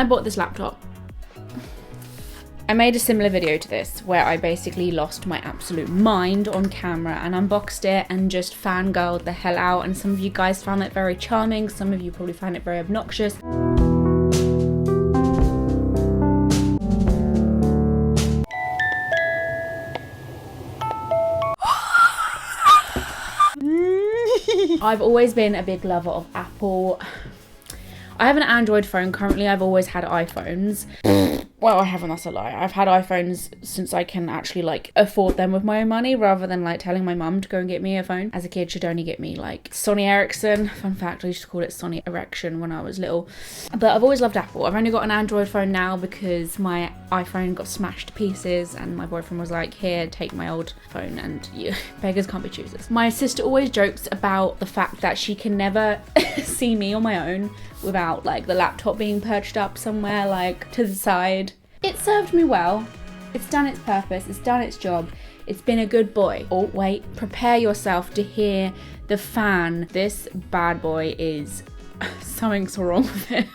I bought this laptop, I made a similar video to this where I basically lost my absolute mind on camera and unboxed it and just fangirled the hell out, and some of you guys found it very charming, some of you probably found it very obnoxious. I've always been a big lover of Apple. I have an Android phone currently. I've always had iPhones. Well, I haven't, that's a lie. I've had iPhones since I can actually like afford them with my own money, rather than like telling my mum to go and get me a phone. As a kid, she'd only get me like Sony Ericsson. Fun fact, I used to call it Sony Erection when I was little. But I've always loved Apple. I've only got an Android phone now because my iPhone got smashed to pieces and my boyfriend was like, here, take my old phone, and you beggars can't be choosers. My sister always jokes about the fact that she can never see me on my own without like the laptop being perched up somewhere like to the side. It served me well. It's done its purpose. It's done its job. It's been a good boy. Oh wait, prepare yourself to hear the fan. This bad boy is something's wrong with it.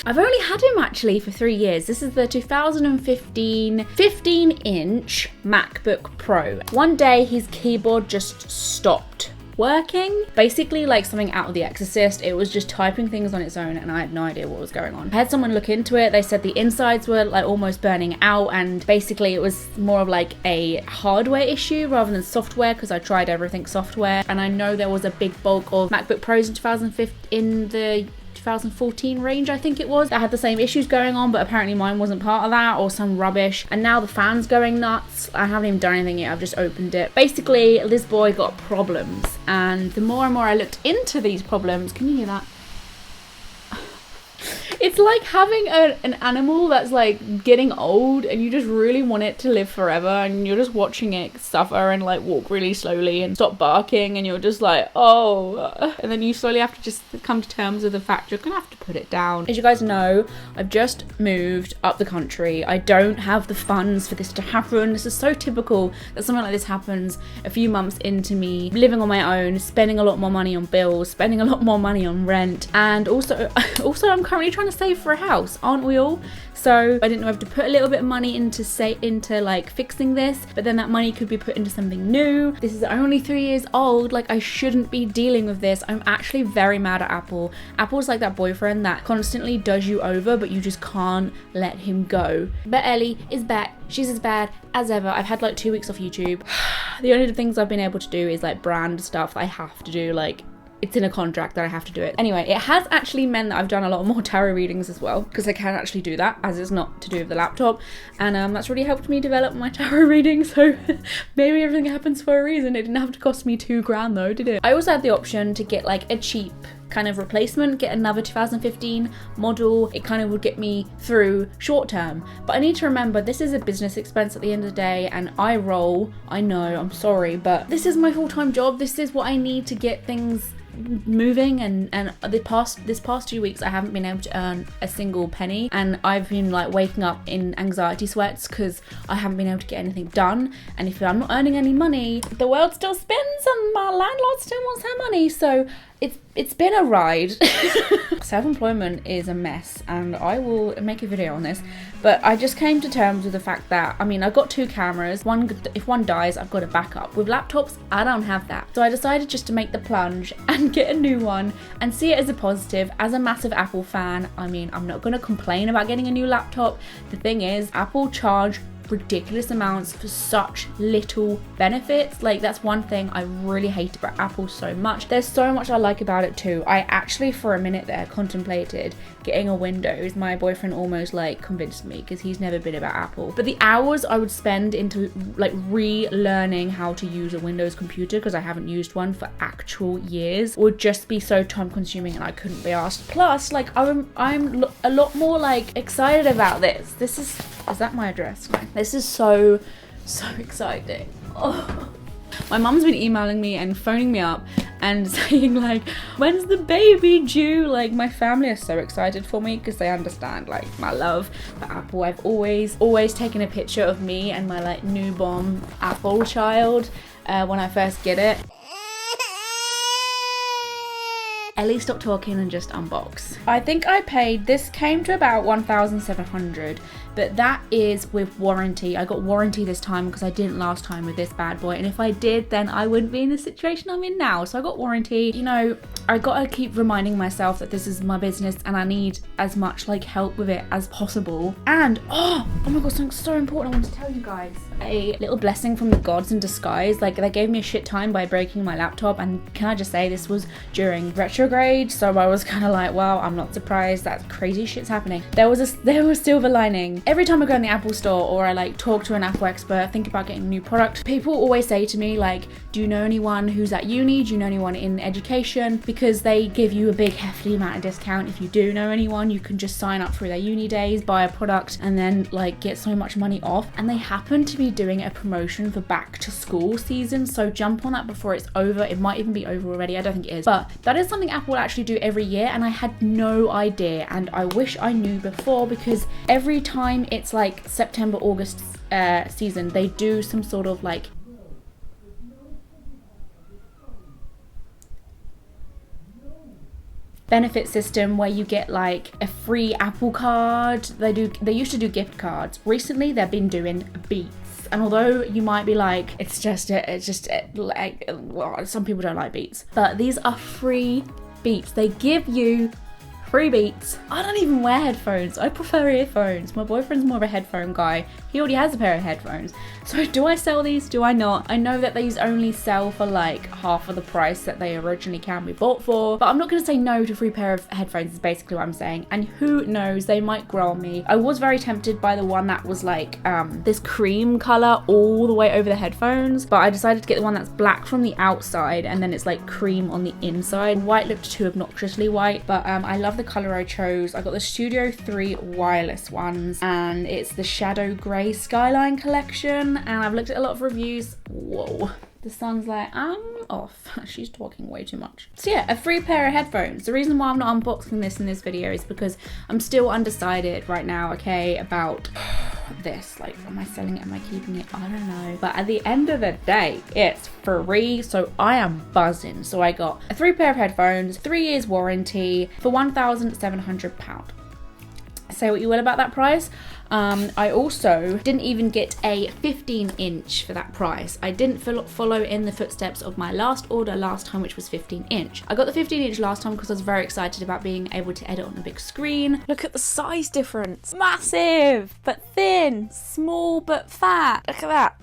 I've only had him actually for 3 years. This is the 2015 15-inch MacBook Pro. One day his keyboard just stopped working. Basically like something out of The Exorcist. It was just typing things on its own and I had no idea what was going on. I had someone look into it. They said the insides were like almost burning out, and basically it was more of like a hardware issue rather than software, because I tried everything software, and I know there was a big bulk of MacBook Pros in 2015 in the 2014 range, I think it was, that had the same issues going on, but apparently mine wasn't part of that or some rubbish. And now the fan's going nuts. I haven't even done anything yet, I've just opened it. Basically, this boy got problems, and the more and more I looked into these problems, can you hear that? It's like having an animal that's like getting old and you just really want it to live forever, and you're just watching it suffer and like walk really slowly and stop barking, and you're just like, oh, and then you slowly have to just come to terms with the fact you're gonna have to put it down. As you guys know, I've just moved up the country. I don't have the funds for this to happen. This is so typical that something like this happens a few months into me living on my own, spending a lot more money on bills, spending a lot more money on rent, and also I'm currently trying to save for a house, aren't we all? So I didn't know if to put a little bit of money into like fixing this, but then that money could be put into something new. This is only 3 years old. Like, I shouldn't be dealing with this. I'm actually very mad at Apple. Apple's like that boyfriend that constantly does you over, but you just can't let him go. But Ellie is back. She's as bad as ever. I've had like 2 weeks off YouTube. The only things I've been able to do is like brand stuff that I have to do, like it's in a contract that I have to do it. Anyway, it has actually meant that I've done a lot more tarot readings as well, because I can actually do that as it's not to do with the laptop, and that's really helped me develop my tarot reading. So maybe everything happens for a reason. It didn't have to cost me $2,000 though, did it? I also had the option to get like a cheap kind of replacement, get another 2015 model. It kind of would get me through short term, but I need to remember this is a business expense at the end of the day, and I know, I'm sorry, but this is my full-time job. This is what I need to get things moving, and this past 2 weeks I haven't been able to earn a single penny, and I've been like waking up in anxiety sweats because I haven't been able to get anything done. And if I'm not earning any money, the world still spins and my landlord still wants her money. So it's been a ride. Self-employment is a mess, and I will make a video on this, but I just came to terms with the fact that, I mean, I've got 2 cameras. If one dies, I've got a backup. With laptops, I don't have that. So I decided just to make the plunge and get a new one and see it as a positive. As a massive Apple fan, I mean, I'm not going to complain about getting a new laptop. The thing is, Apple charge ridiculous amounts for such little benefits. Like, that's one thing I really hate about Apple so much. There's so much I like about it too. I actually for a minute there contemplated getting a Windows. My boyfriend almost like convinced me because he's never been about Apple. But the hours I would spend into like relearning how to use a Windows computer, because I haven't used one for actual years, would just be so time consuming and I couldn't be asked. Plus, like, I'm a lot more like excited about this. This is that my address? No. This is so exciting. Oh. My mum's been emailing me and phoning me up and saying like, when's the baby due? Like, my family are so excited for me because they understand like my love for Apple. I've always taken a picture of me and my like newborn Apple child when I first get it. Ellie, stop talking and just unbox. I think I paid, this came to about 1,700, but that is with warranty. I got warranty this time because I didn't last time with this bad boy, and if I did, then I wouldn't be in the situation I'm in now. So I got warranty. You know, I gotta keep reminding myself that this is my business and I need as much like help with it as possible. And oh my god, something so important I want to tell you guys. A little blessing from the gods in disguise. Like, they gave me a shit time by breaking my laptop, and can I just say, this was during retrograde, so I was kind of like, well, I'm not surprised that crazy shit's happening. There was a silver lining. Every time I go in the Apple store or I like talk to an Apple expert, think about getting a new product, people always say to me like, do you know anyone who's at uni? Do you know anyone in education? Because they give you a big hefty amount of discount. If you do know anyone, you can just sign up through their uni days, buy a product, and then like get so much money off. And they happen to be doing a promotion for back to school season, so jump on that before it's over. It might even be over already, I don't think it is, but that is something Apple actually do every year, and I had no idea, and I wish I knew before, because every time it's like September, August season, they do some sort of like benefit system where you get like a free Apple card. They used to do gift cards. Recently they've been doing Beats, and although you might be like, it's just like, well, some people don't like Beats, but these are free Beats. They give you free Beats. I don't even wear headphones. I prefer earphones. My boyfriend's more of a headphone guy. He already has a pair of headphones. So do I sell these? Do I not? I know that these only sell for like half of the price that they originally can be bought for, but I'm not going to say no to a free pair of headphones is basically what I'm saying. And who knows, they might grow on me. I was very tempted by the one that was like this cream color all the way over the headphones, but I decided to get the one that's black from the outside and then it's like cream on the inside. White looked too obnoxiously white, but I love the color I chose. I got the Studio 3 wireless ones, and it's the Shadow Grey Skyline collection, and I've looked at a lot of reviews. Whoa, the sun's like, I'm off. She's talking way too much. So yeah, a free pair of headphones. The reason why I'm not unboxing this in this video is because I'm still undecided right now, okay, about this. Like, am I selling it? Am I keeping it? I don't know. But at the end of the day, it's free, so I am buzzing. So I got a free pair of headphones, 3 years warranty for £1,700. Say what you will about that price. I also didn't even get a 15-inch for that price. I didn't follow in the footsteps of my last order last time, which was 15-inch. I got the 15-inch last time because I was very excited about being able to edit on a big screen. Look at the size difference. Massive, but thin. Small, but fat. Look at that.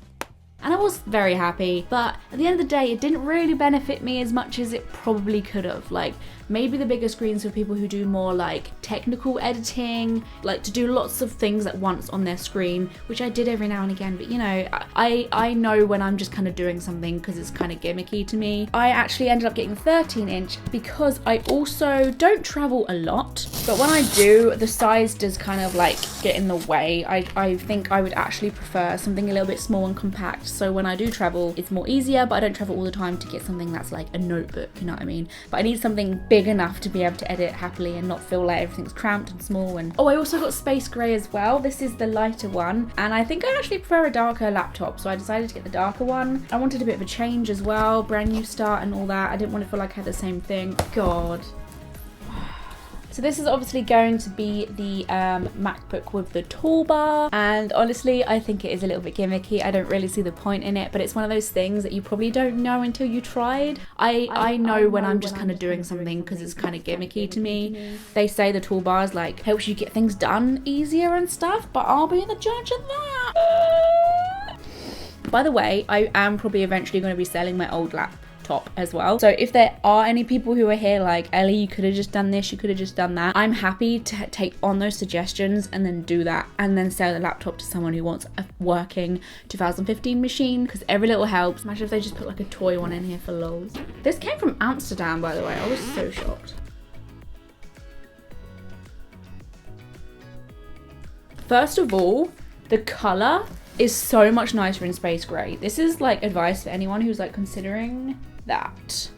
And I was very happy, but at the end of the day, it didn't really benefit me as much as it probably could have. Like, maybe the bigger screens for people who do more like technical editing, like to do lots of things at once on their screen, which I did every now and again, but you know, I know when I'm just kind of doing something because it's kind of gimmicky to me. I actually ended up getting 13-inch because I also don't travel a lot, but when I do, the size does kind of like get in the way. I think I would actually prefer something a little bit small and compact, so when I do travel, it's more easier, but I don't travel all the time to get something that's like a notebook, you know what I mean? But I need something big enough to be able to edit happily and not feel like everything's cramped and small. And oh, I also got space grey as well. This is the lighter one, and I think I actually prefer a darker laptop, so I decided to get the darker one. I wanted a bit of a change as well, brand new start and all that. I didn't want to feel like I had the same thing. God. So this is obviously going to be the MacBook with the toolbar, and honestly I think it is a little bit gimmicky. I don't really see the point in it, but it's one of those things that you probably don't know until you tried. I know when I'm just kind of doing something because it's kind of gimmicky to me. They say the toolbars like helps you get things done easier and stuff, but I'll be the judge of that. By the way, I am probably eventually going to be selling my old laptop as well. So if there are any people who are here like, Ellie, you could have just done this, you could have just done that, I'm happy to take on those suggestions and then do that, and then sell the laptop to someone who wants a working 2015 machine, because every little helps. Imagine if they just put like a toy one in here for lols. This came from Amsterdam, by the way. I was so shocked. First of all, the color is so much nicer in space gray. This is like advice for anyone who's like considering that.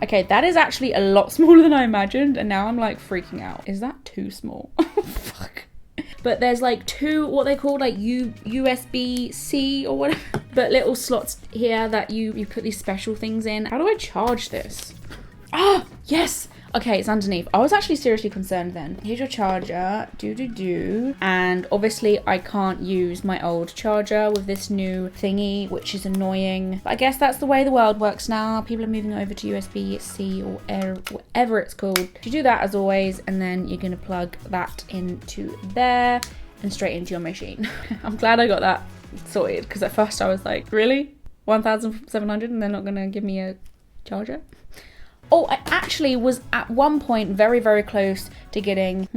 Okay, that is actually a lot smaller than I imagined, and now I'm like freaking out. Is that too small? Fuck. But there's like two, what they call like USB-C or whatever, but little slots here that you put these special things in. How do I charge this? Ah, yes! Okay, it's underneath. I was actually seriously concerned then. Here's your charger. And obviously I can't use my old charger with this new thingy, which is annoying. But I guess that's the way the world works now. People are moving over to USB-C or whatever it's called. You do that as always, and then you're gonna plug that into there and straight into your machine. I'm glad I got that sorted, because at first I was like, really? 1,700 and they're not gonna give me a charger? Oh, I actually was at one point very, very close to getting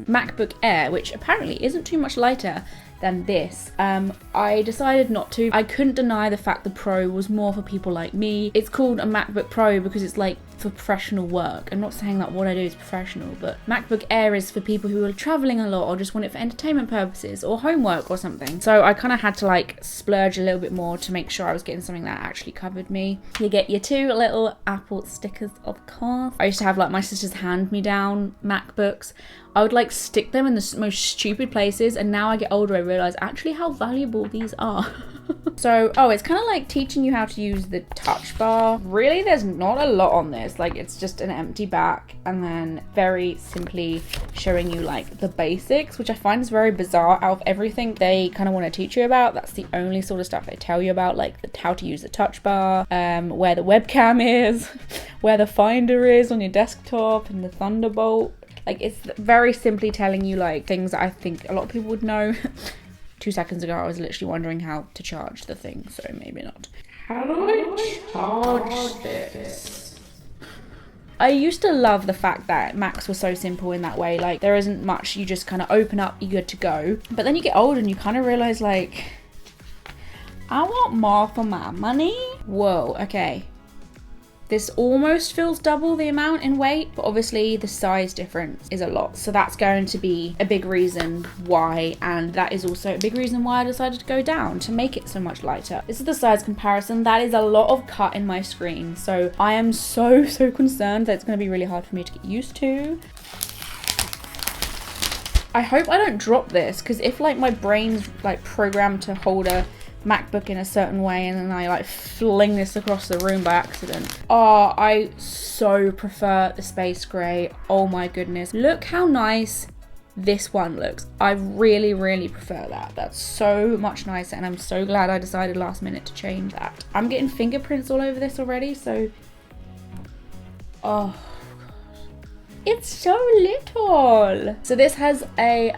MacBook Air, which apparently isn't too much lighter than this. I decided not to. I couldn't deny the fact the Pro was more for people like me. It's called a MacBook Pro because it's like for professional work. I'm not saying that what I do is professional, but MacBook Air is for people who are traveling a lot or just want it for entertainment purposes or homework or something. So I kind of had to like splurge a little bit more to make sure I was getting something that actually covered me. You get your 2 little Apple stickers, of course. I used to have like my sister's hand-me-down MacBooks. I would like stick them in the most stupid places, and now I get older I realise actually how valuable these are. So, oh, it's kind of like teaching you how to use the touch bar. Really, there's not a lot on this. Like, it's just an empty back and then very simply showing you like the basics, which I find is very bizarre. Out of everything they kind of want to teach you about, that's the only sort of stuff they tell you about, like how to use the touch bar, where the webcam is, where the finder is on your desktop, and the Thunderbolt. Like, it's very simply telling you like things that I think a lot of people would know. 2 seconds ago I was literally wondering how to charge the thing, so maybe not. How do I charge this? I used to love the fact that Macs were so simple in that way. Like, there isn't much, you just kind of open up, you're good to go. But then you get older and you kind of realise like, I want more for my money. Whoa, okay. This almost feels double the amount in weight, but obviously the size difference is a lot. So that's going to be a big reason why, and that is also a big reason why I decided to go down to make it so much lighter. This is the size comparison. That is a lot of cut in my screen. So I am so concerned that it's going to be really hard for me to get used to. I hope I don't drop this, because if like my brain's like programmed to hold a MacBook in a certain way and then I like fling this across the room by accident. Oh, I so prefer the space grey. Oh my goodness. Look how nice this one looks. I really prefer that. That's so much nicer, and I'm so glad I decided last minute to change that. I'm getting fingerprints all over this already, so oh, it's so little. So this has a,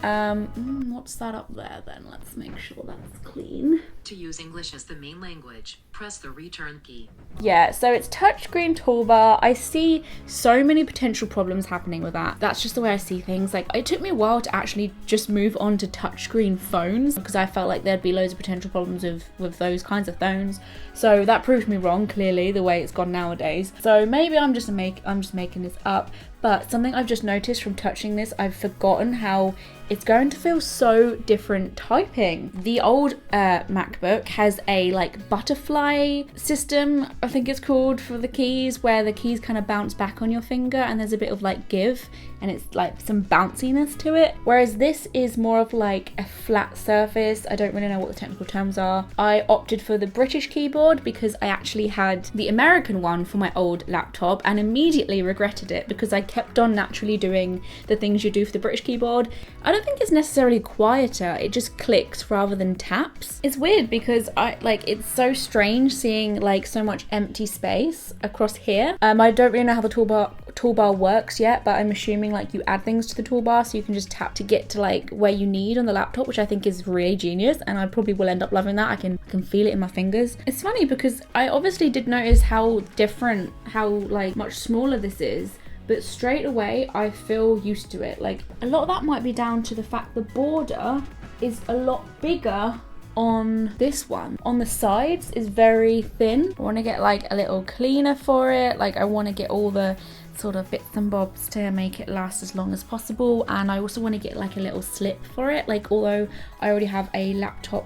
what's that up there then? Let's make sure that's clean. To use English as the main language, press the return key. Yeah, so it's touchscreen toolbar. I see so many potential problems happening with that. That's just the way I see things. Like, it took me a while to actually just move on to touchscreen phones because I felt like there'd be loads of potential problems with those kinds of phones. So that proved me wrong, clearly, the way it's gone nowadays. So maybe I'm just making this up. But something I've just noticed from touching this, I've forgotten how it's going to feel so different typing. The old MacBook has a like butterfly system, I think it's called, for the keys, where the keys kind of bounce back on your finger and there's a bit of like give and it's like some bounciness to it. Whereas this is more of like a flat surface. I don't really know what the technical terms are. I opted for the British keyboard because I actually had the American one for my old laptop and immediately regretted it because I kept on naturally doing the things you do for the British keyboard. I don't think it's necessarily quieter, it just clicks rather than taps. It's weird because it's so strange seeing like so much empty space across here. I don't really know how the toolbar works yet, but I'm assuming like you add things to the toolbar so you can just tap to get to like where you need on the laptop, which I think is really genius, and I probably will end up loving that. I can feel it in my fingers. It's funny because I obviously did notice how different, how like much smaller this is, but straight away I feel used to it. Like, a lot of that might be down to the fact the border is a lot bigger on this one. On the sides is very thin. I want to get like a little cleaner for it. Like, I want to get all the sort of bits and bobs to make it last as long as possible, and I also want to get like a little slip for it. Like, although I already have a laptop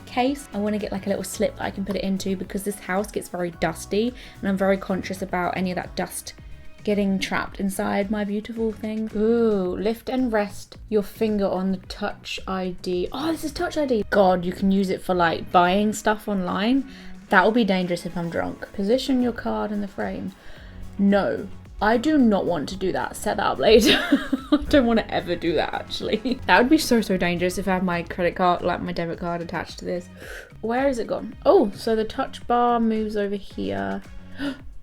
case, I want to get like a little slip that I can put it into because this house gets very dusty and I'm very conscious about any of that dust getting trapped inside my beautiful thing. Ooh, lift and rest your finger on the Touch ID. Oh, this is Touch ID. God, you can use it for like buying stuff online. That will be dangerous if I'm drunk. Position your card in the frame. No, I do not want to do that. Set that up later. I don't want to ever do that, actually. That would be so dangerous if I had my credit card, like my debit card attached to this. Where is it gone? Oh, so the touch bar moves over here.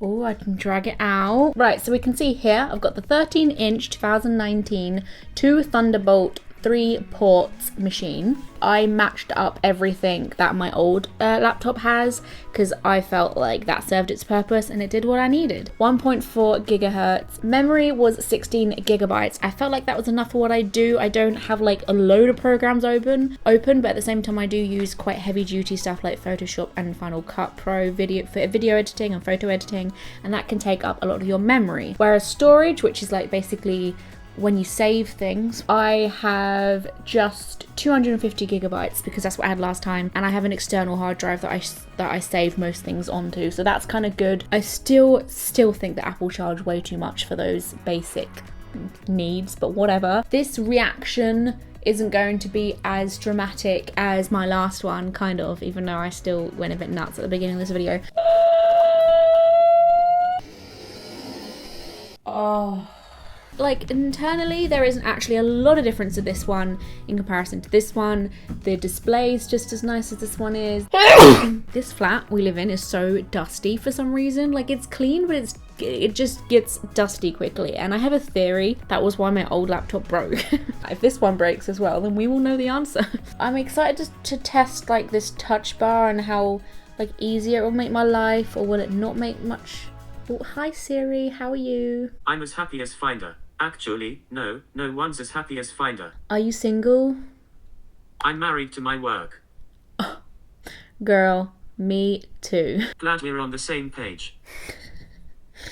Oh, I can drag it out. Right, so we can see here, I've got the 13-inch 2019 2 Thunderbolt 3 ports machine. I matched up everything that my old laptop has because I felt like that served its purpose and it did what I needed. 1.4 gigahertz. Memory was 16 gigabytes. I felt like that was enough for what I do. I don't have like a load of programs open, but at the same time I do use quite heavy duty stuff like Photoshop and Final Cut Pro for video editing and photo editing, and that can take up a lot of your memory. Whereas storage, which is like basically when you save things, I have just 250 gigabytes because that's what I had last time, and I have an external hard drive that I save most things onto, so that's kind of good. I still think that Apple charge way too much for those basic needs, but whatever. This reaction isn't going to be as dramatic as my last one, kind of, even though I still went a bit nuts at the beginning of this video. Oh. Like, internally, there isn't actually a lot of difference to this one in comparison to this one. The display's just as nice as this one is. This flat we live in is so dusty for some reason. Like, it's clean, but it just gets dusty quickly. And I have a theory that was why my old laptop broke. If this one breaks as well, then we will know the answer. I'm excited to test, like, this touch bar and how, like, easier it will make my life, or will it not make much. Oh, hi Siri, how are you? I'm as happy as Finder. Actually, no one's as happy as Finder. Are you single? I'm married to my work. Girl, me too. Glad we're on the same page.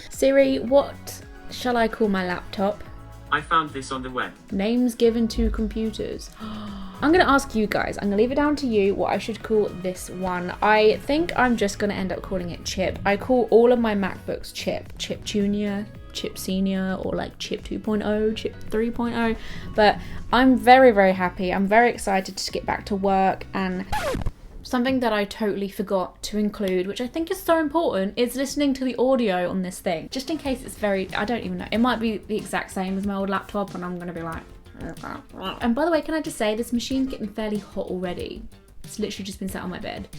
Siri, what shall I call my laptop? I found this on the web. Names given to computers. I'm going to ask you guys, I'm going to leave it down to you what I should call this one. I think I'm just going to end up calling it Chip. I call all of my MacBooks Chip. Chip Junior, Chip Senior, or like Chip 2.0, Chip 3.0. But I'm very happy. I'm very excited to get back to work, and something that I totally forgot to include, which I think is so important, is listening to the audio on this thing. Just in case it's I don't even know. It might be the exact same as my old laptop and I'm going to be like... And by the way, can I just say, this machine's getting fairly hot already. It's literally just been sat on my bed.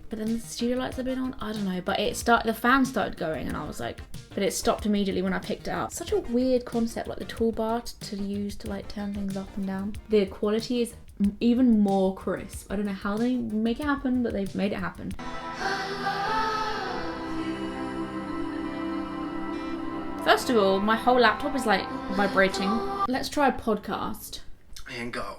But then the studio lights have been on, I don't know, but the fan started going and I was like, but it stopped immediately when I picked it up. Such a weird concept, like the toolbar to use to like turn things up and down. The quality is even more crisp. I don't know how they make it happen, but they've made it happen. First of all, my whole laptop is like vibrating. Let's try a podcast. And go.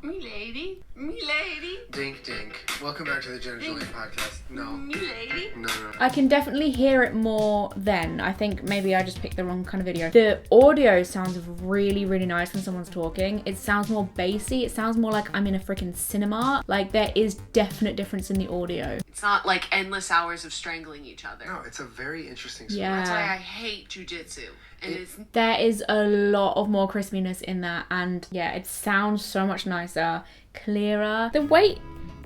Me lady. Me lady. Dink dink. Welcome back to the Jenna Julian podcast. No. Me lady. No. I can definitely hear it more then. I think maybe I just picked the wrong kind of video. The audio sounds really nice when someone's talking. It sounds more bassy. It sounds more like I'm in a freaking cinema. Like, there is definite difference in the audio. It's not like endless hours of strangling each other. No, it's a very interesting story. Yeah. That's why I hate jujitsu. And there is a lot of more crispiness in that, and yeah, it sounds so much nicer, clearer. The weight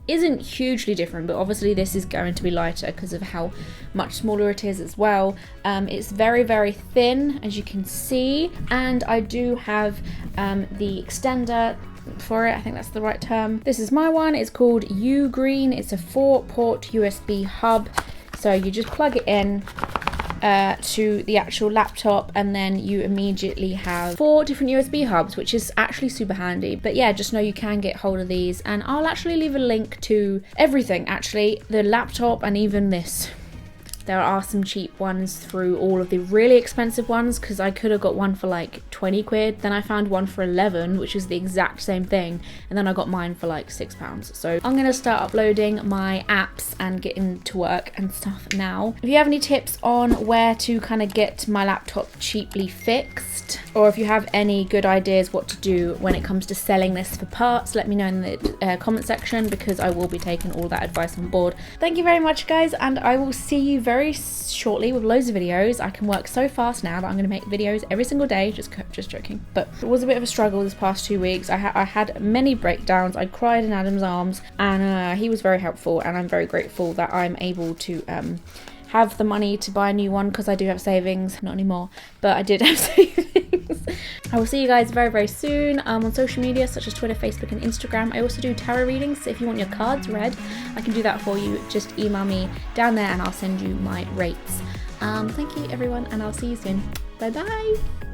isn't hugely different, but obviously this is going to be lighter because of how much smaller it is as well. It's very thin, as you can see, and I do have the extender for it. I think that's the right term. This is my one. It's called U-Green. It's a 4-port USB hub, so you just plug it in to the actual laptop, and then you immediately have 4 different USB hubs, which is actually super handy. But yeah, just know you can get hold of these, and I'll actually leave a link to everything, actually, the laptop and even this. There are some cheap ones through all of the really expensive ones, because I could have got one for like 20 quid, then I found one for 11, which is the exact same thing, and then I got mine for like £6. So I'm gonna start uploading my apps and getting to work and stuff now. If you have any tips on where to kind of get my laptop cheaply fixed, or if you have any good ideas what to do when it comes to selling this for parts, let me know in the comment section, because I will be taking all that advice on board. Thank you very much, guys, and I will see you very shortly with loads of videos. I can work so fast now that I'm going to make videos every single day. Just joking. But it was a bit of a struggle this past 2 weeks. I had many breakdowns. I cried in Adam's arms, and he was very helpful, and I'm very grateful that I'm able to have the money to buy a new one because I do have savings. Not anymore, but I did have savings. I will see you guys very, very soon on social media such as Twitter, Facebook and Instagram. I also do tarot readings, so if you want your cards read, I can do that for you. Just email me down there and I'll send you my rates. Thank you everyone, and I'll see you soon. Bye bye.